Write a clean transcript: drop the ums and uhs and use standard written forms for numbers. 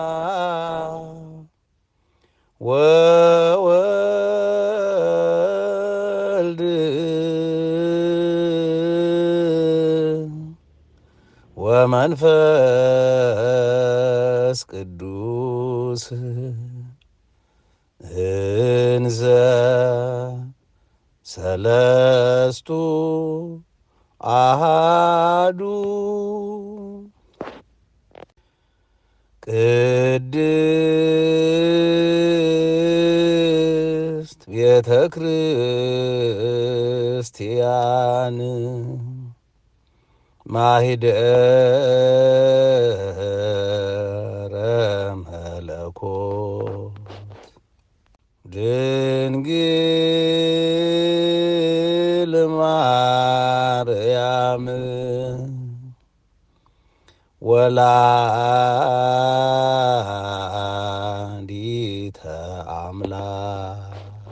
ለአብ ወወልድ ወመንፈስ ቅዱስ እንዘ ሰለስቱ አሃዱ ቅድስት ቤተ ክርስቲያን ማኅደረ መለኮት ድንግል ማርያም ወላዲተ አምላክ